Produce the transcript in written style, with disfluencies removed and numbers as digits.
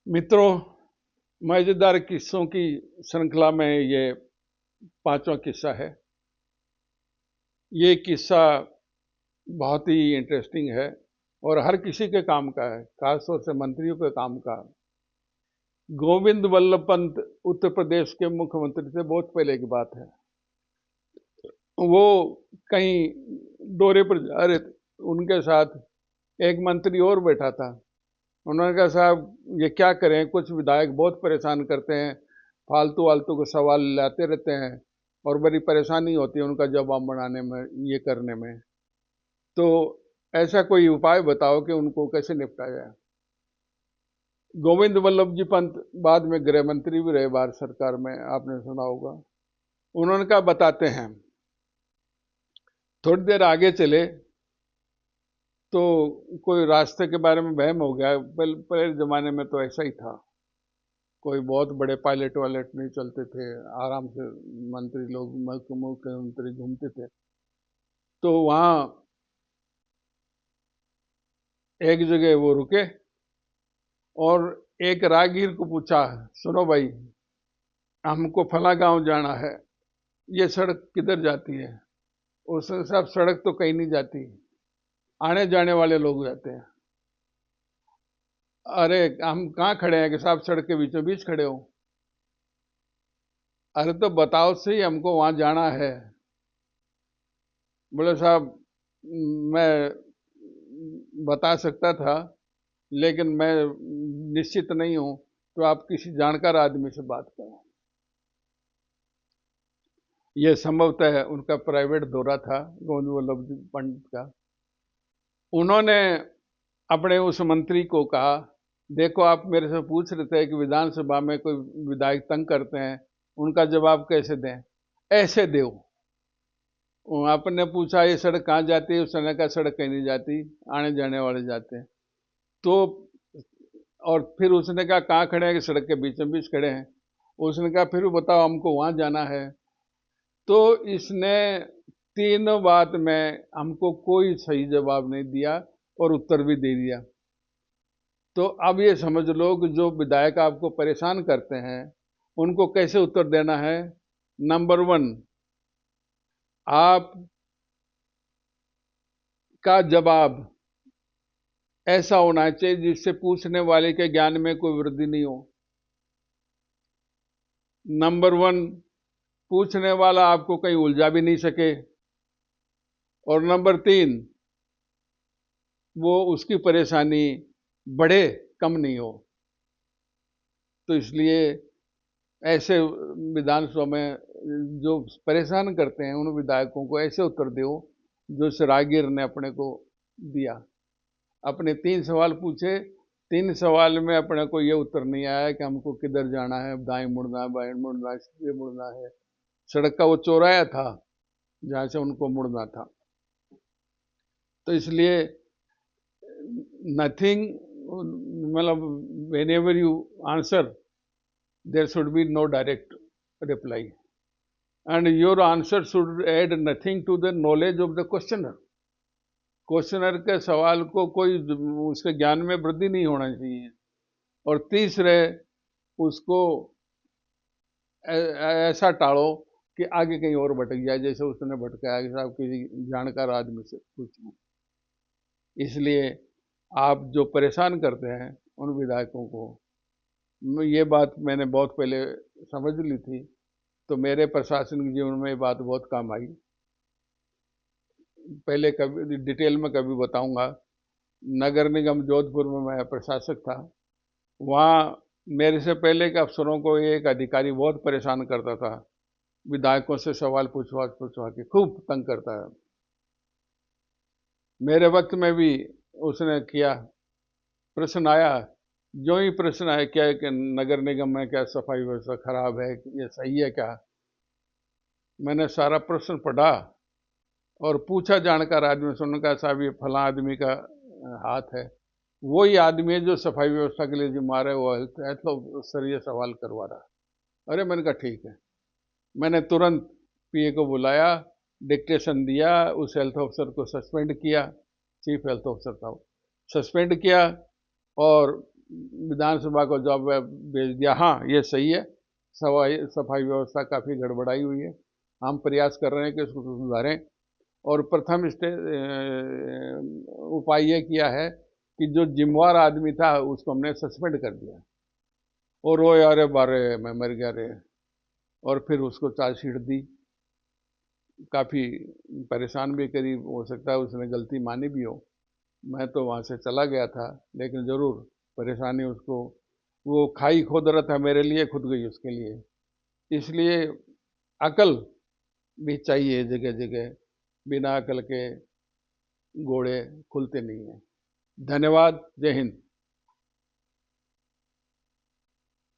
मित्रों, मजेदार किस्सों की श्रृंखला में ये पांचवा किस्सा है। ये किस्सा बहुत ही इंटरेस्टिंग है और हर किसी के काम का है, खासतौर से मंत्रियों के काम का। गोविंद वल्लभ पंत उत्तर प्रदेश के मुख्यमंत्री थे, बहुत पहले की बात है। वो कहीं दौरे पर जा रहे थे, उनके साथ एक मंत्री और बैठा था। उन्होंने कहा, साहब ये क्या करें, कुछ विधायक बहुत परेशान करते हैं, फालतू वालतू के सवाल लाते रहते हैं और बड़ी परेशानी होती है उनका जवाब बनाने में, ये करने में। तो ऐसा कोई उपाय बताओ कि उनको कैसे निपटा जाए। गोविंद वल्लभ जी पंत बाद में गृह मंत्री भी रहे भारत सरकार में, आपने सुना होगा। उन्होंने कहा, बताते हैं। थोड़ी देर आगे चले तो कोई रास्ते के बारे में वहम हो गया। पहले जमाने में तो ऐसा ही था, कोई बहुत बड़े पायलट वायलट नहीं चलते थे, आराम से मंत्री लोग, मुख्यमंत्री घूमते थे। तो वहाँ एक जगह वो रुके और एक राहगीर को पूछा, सुनो भाई, हमको फला गांव जाना है, ये सड़क किधर जाती है? उसने, साहब सड़क तो कहीं नहीं जाती, आने जाने वाले लोग जाते हैं। अरे हम कहाँ खड़े हैं कि साहब सड़क के बीचों बीच खड़े हो? अरे तो बताओ सही, हमको वहां जाना है। बोले, साहब मैं बता सकता था लेकिन मैं निश्चित नहीं हूं, तो आप किसी जानकार आदमी से बात करें। यह संभवतः उनका प्राइवेट दौरा था, गोविंद वल्लभ जी पंडित का। उन्होंने अपने उस मंत्री को कहा, देखो आप मेरे से पूछ रहे थे कि विधानसभा में कोई विधायक तंग करते हैं, उनका जवाब कैसे दें? ऐसे दो। आपने पूछा ये सड़क कहाँ जाती है, उसने कहा सड़क कहीं नहीं जाती, आने जाने वाले जाते हैं। तो और फिर उसने कहा कहाँ खड़े हैं? कि सड़क के बीचों बीच खड़े हैं। उसने कहा फिर बताओ, हमको वहां जाना है। तो इसने तीनों बात में हमको कोई सही जवाब नहीं दिया और उत्तर भी दे दिया। तो अब ये समझ लो कि जो विधायक आपको परेशान करते हैं उनको कैसे उत्तर देना है। नंबर 1, आप का जवाब ऐसा होना चाहिए जिससे पूछने वाले के ज्ञान में कोई वृद्धि नहीं हो। नंबर 1, पूछने वाला आपको कहीं उलझा भी नहीं सके। और नंबर 3, वो उसकी परेशानी बढ़े, कम नहीं हो। तो इसलिए ऐसे विधानसभा में जो परेशान करते हैं उन विधायकों को ऐसे उत्तर दो जो इस राहगीर ने अपने को दिया। अपने 3 सवाल पूछे, 3 सवाल में अपने को ये उत्तर नहीं आया कि हमको किधर जाना है, दाएं मुड़ना है, बाएं मुड़ना है, सीधे मुड़ना है। सड़क का वो चौराया था जहां से उनको मुड़ना था। तो इसलिए नथिंग, मतलब whenever you answer there should be no direct reply and your answer should add nothing to the knowledge of the questioner. Questioner के सवाल को कोई उसके ज्ञान में वृद्धि नहीं होना चाहिए। और तीसरे, उसको ऐसा टालो कि आगे कहीं और भटक जाए, जैसे उसने भटकाया कि साहब किसी जानकार आदमी से पूछना। इसलिए आप जो परेशान करते हैं उन विधायकों को, ये बात मैंने बहुत पहले समझ ली थी, तो मेरे प्रशासनिक जीवन में ये बात बहुत काम आई। पहले कभी डिटेल में कभी बताऊंगा। नगर निगम जोधपुर में मैं प्रशासक था। वहाँ मेरे से पहले के अफसरों को एक अधिकारी बहुत परेशान करता था, विधायकों से सवाल पूछवा पूछवा के खूब तंग करता है। मेरे वक्त में भी उसने किया। प्रश्न आया, जो ही प्रश्न आया, क्या है कि नगर निगम में क्या सफाई व्यवस्था खराब है, ये सही है क्या? मैंने सारा प्रश्न पढ़ा और पूछा जानकार आदमी से। उन्होंने कहा, साहब ये फला आदमी का हाथ है, वही आदमी है जो सफाई व्यवस्था के लिए जिम्मेदार है, वो हेल्थ ऑफिसर ये सवाल करवा रहा। अरे मैंने कहा ठीक है। मैंने तुरंत पीए को बुलाया, डिक्टेशन दिया, उस हेल्थ ऑफिसर को सस्पेंड किया, चीफ हेल्थ ऑफिसर था वो, सस्पेंड किया और विधानसभा को जॉब भेज दिया। हाँ, ये सही है, सफाई व्यवस्था काफ़ी गड़बड़ाई हुई है। हम प्रयास कर रहे हैं कि उसको सुधारें। और प्रथम उपाय ये किया है कि जो जिम्मेवार आदमी था उसको हमने सस्पेंड कर दिया, और रोए अरे बारे मैं मर गया रे, और फिर उसको चार्जशीट दी। काफ़ी परेशान भी करी, हो सकता है उसने गलती मानी भी हो। मैं तो वहाँ से चला गया था, लेकिन ज़रूर परेशानी उसको, वो खाई खोद रहा था मेरे लिए, खुद गई उसके लिए। इसलिए अकल भी चाहिए जगह जगह, बिना अकल के घोड़े खुलते नहीं हैं। धन्यवाद। जय हिंद।